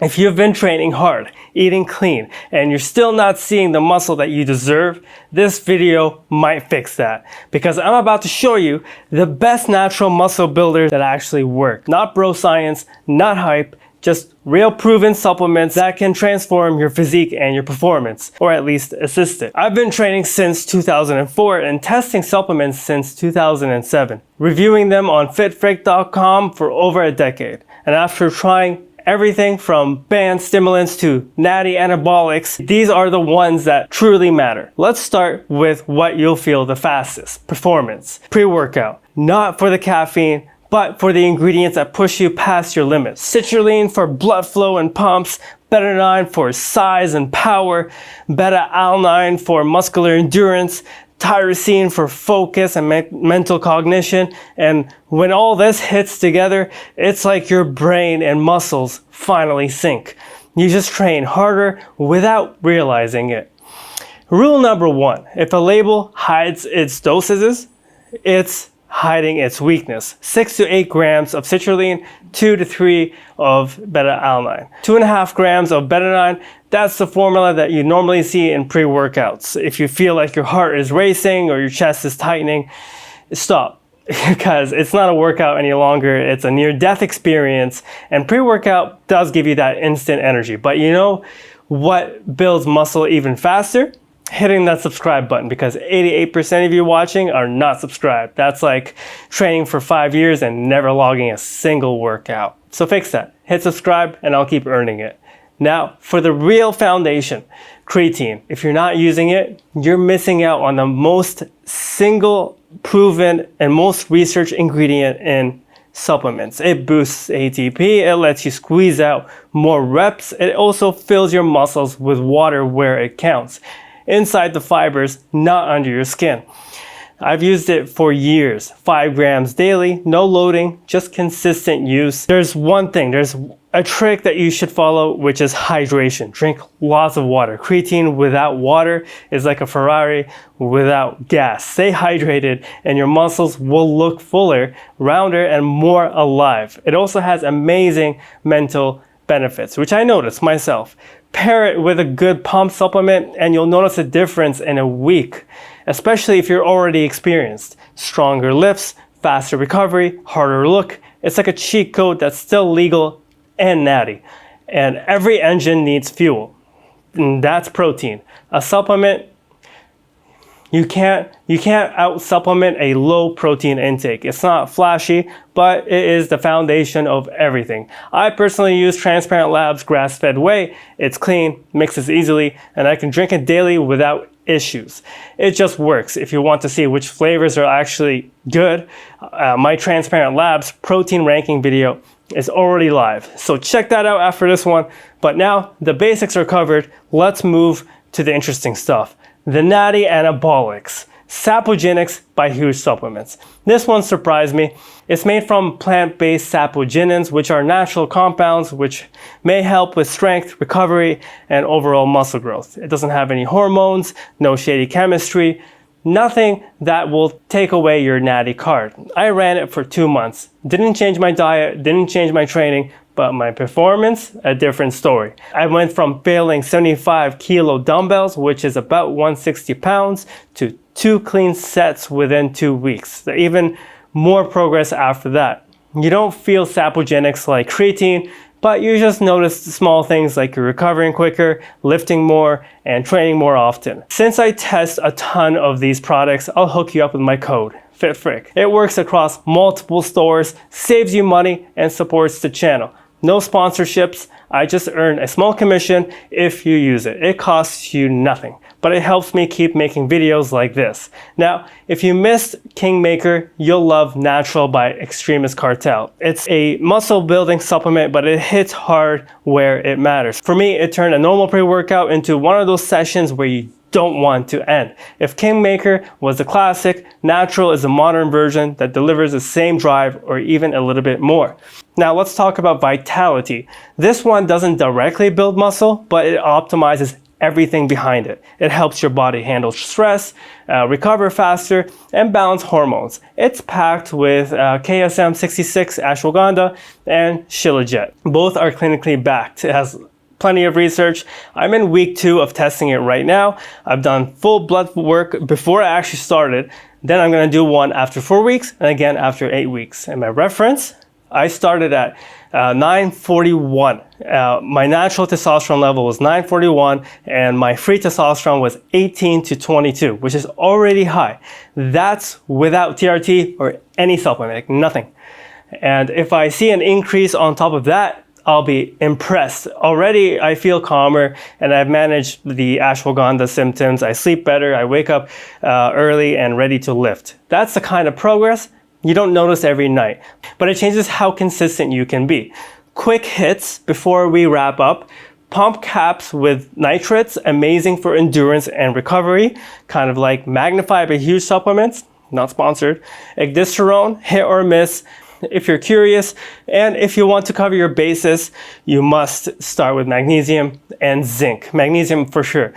If you've been training hard, eating clean, and you're still not seeing the muscle that you deserve, this video might fix that. Because I'm about to show you the best natural muscle builders that actually work. Not bro science, not hype, just real proven supplements that can transform your physique and your performance, or at least assist it. I've been training since 2004 and testing supplements since 2007, reviewing them on fitfreak.com for over a decade. And after trying everything from banned stimulants to Natty anabolics, these are the ones that truly matter. Let's start with what you'll feel the fastest: performance, pre-workout. Not for the caffeine, but for the ingredients that push you past your limits. Citrulline for blood flow and pumps, beta-9 for size and power, beta-alanine for muscular endurance, tyrosine for focus and mental cognition. And when all this hits together, it's like your brain and muscles finally sync. You just train harder without realizing it. Rule number one: if a label hides its dosages, it's hiding its weakness. 6 to 8 grams of citrulline, 2 to 3 of beta-alanine. 2.5 grams of beta-9, that's the formula that you normally see in pre-workouts. If you feel like your heart is racing or your chest is tightening, stop. Because it's not a workout any longer, it's a near-death experience, and pre-workout does give you that instant energy. But you know what builds muscle even faster? Hitting that subscribe button, because 88% of you watching are not subscribed. That's like training for 5 years and never logging a single workout. So fix that. Hit subscribe and I'll keep earning it. Now, for the real foundation, creatine. If you're not using it, you're missing out on the most single proven and most researched ingredient in supplements. It boosts ATP, it lets you squeeze out more reps, it also fills your muscles with water where it counts. Inside the fibers, not under your skin. I've used it for years. 5 grams daily, no loading, just consistent use. There's a trick that you should follow, which is hydration. Drink lots of water. Creatine without water is like a Ferrari without gas. Stay hydrated and your muscles will look fuller, rounder, and more alive. It also has amazing mental benefits, which I noticed myself. Pair it with a good pump supplement and you'll notice a difference in a week, especially if you're already experienced. Stronger lifts, faster recovery, harder look. It's like a cheat code that's still legal and natty. And every engine needs fuel, and that's protein. A supplement, you can't out supplement a low protein intake. It's not flashy, but it is the foundation of everything. I personally use Transparent Labs grass-fed whey. It's clean, mixes easily, and I can drink it daily without issues. It just works. If you want to see which flavors are actually good, my Transparent Labs protein ranking video is already live. So check that out after this one. But now the basics are covered. Let's move to the interesting stuff. The Natty anabolics, sapogenics by Huge Supplements. This one surprised me. It's made from plant-based sapogenins, which are natural compounds which may help with strength, recovery, and overall muscle growth. It doesn't have any hormones, no shady chemistry, nothing that will take away your Natty card. I ran it for 2 months. Didn't change my diet, didn't change my training, but my performance, a different story. I went from failing 75 kilo dumbbells, which is about 160 pounds, to 2 clean sets within 2 weeks. Even more progress after that. You don't feel sapogenics like creatine, but you just notice the small things like you're recovering quicker, lifting more, and training more often. Since I test a ton of these products, I'll hook you up with my code, FitFrick. It works across multiple stores, saves you money, and supports the channel. No sponsorships, I just earn a small commission if you use it. It costs you nothing, but it helps me keep making videos like this. Now, if you missed Kingmaker, you'll love Natural by Extremist Cartel. It's a muscle building supplement, but it hits hard where it matters. For me, it turned a normal pre-workout into one of those sessions where you don't want to end. If Kingmaker was the classic, Natural is a modern version that delivers the same drive or even a little bit more. Now let's talk about vitality. This one doesn't directly build muscle, but it optimizes everything behind it. It helps your body handle stress, recover faster, and balance hormones. It's packed with KSM-66 ashwagandha and shilajit. Both are clinically backed. It has plenty of research. I'm in week 2 of testing it right now. I've done full blood work before I actually started. Then I'm going to do one after 4 weeks and again after 8 weeks. And my reference, I started at 941. My natural testosterone level was 941 and my free testosterone was 18 to 22, which is already high. That's without TRT or any supplement, like nothing. And if I see an increase on top of that, I'll be impressed. Already I feel calmer and I've managed the ashwagandha symptoms. I sleep better, I wake up early and ready to lift. That's the kind of progress you don't notice every night, but it changes how consistent you can be. Quick hits before we wrap up. Pump caps with nitrates, amazing for endurance and recovery, kind of like Magnify but huge supplements, not sponsored. Ecdysterone, hit or miss. If you're curious, and if you want to cover your bases, you must start with magnesium and zinc. Magnesium for sure,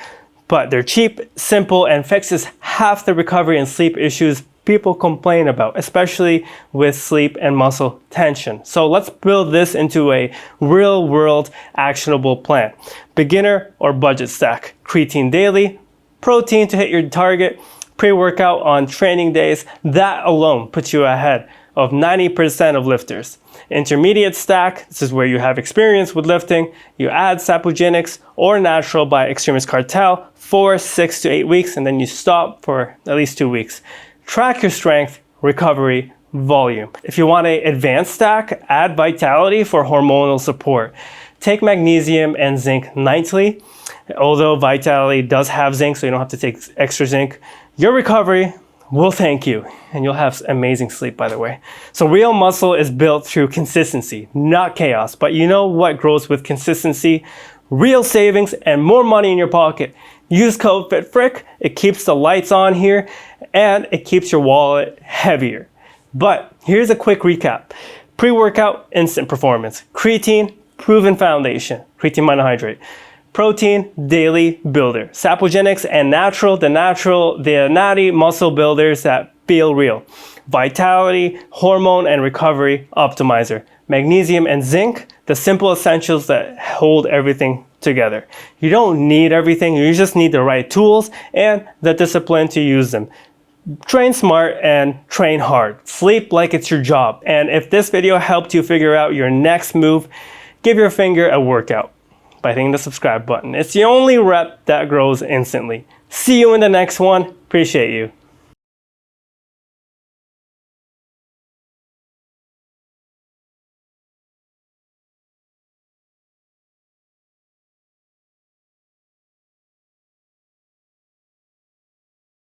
but they're cheap, simple, and fixes half the recovery and sleep issues people complain about, especially with sleep and muscle tension. So let's build this into a real-world actionable plan. Beginner or budget stack. Creatine daily, protein to hit your target, pre-workout on training days. That alone puts you ahead of 90% of lifters. Intermediate stack, this is where you have experience with lifting. You add Sapogenics or Natural by Extremist Cartel for 6 to 8 weeks, and then you stop for at least 2 weeks. Track your strength, recovery, volume. If you want an advanced stack, add Vitality for hormonal support. Take magnesium and zinc nightly. Although Vitality does have zinc, so you don't have to take extra zinc. Your recovery will thank you, and you'll have amazing sleep, by the way. So real muscle is built through consistency, not chaos. But you know what grows with consistency? Real savings and more money in your pocket. Use code FITFRIC. It keeps the lights on here, and it keeps your wallet heavier. But here's a quick recap. Pre-workout, instant performance. Creatine, proven foundation. Creatine monohydrate. Protein, daily builder. Sapogenics and Natural, the Natty muscle builders that feel real. Vitality, hormone and recovery optimizer. Magnesium and zinc, the simple essentials that hold everything together. You don't need everything, you just need the right tools and the discipline to use them. Train smart and train hard. Sleep like it's your job. And if this video helped you figure out your next move, give your finger a workout by hitting the subscribe button. It's the only rep that grows instantly. See you in the next one. Appreciate you.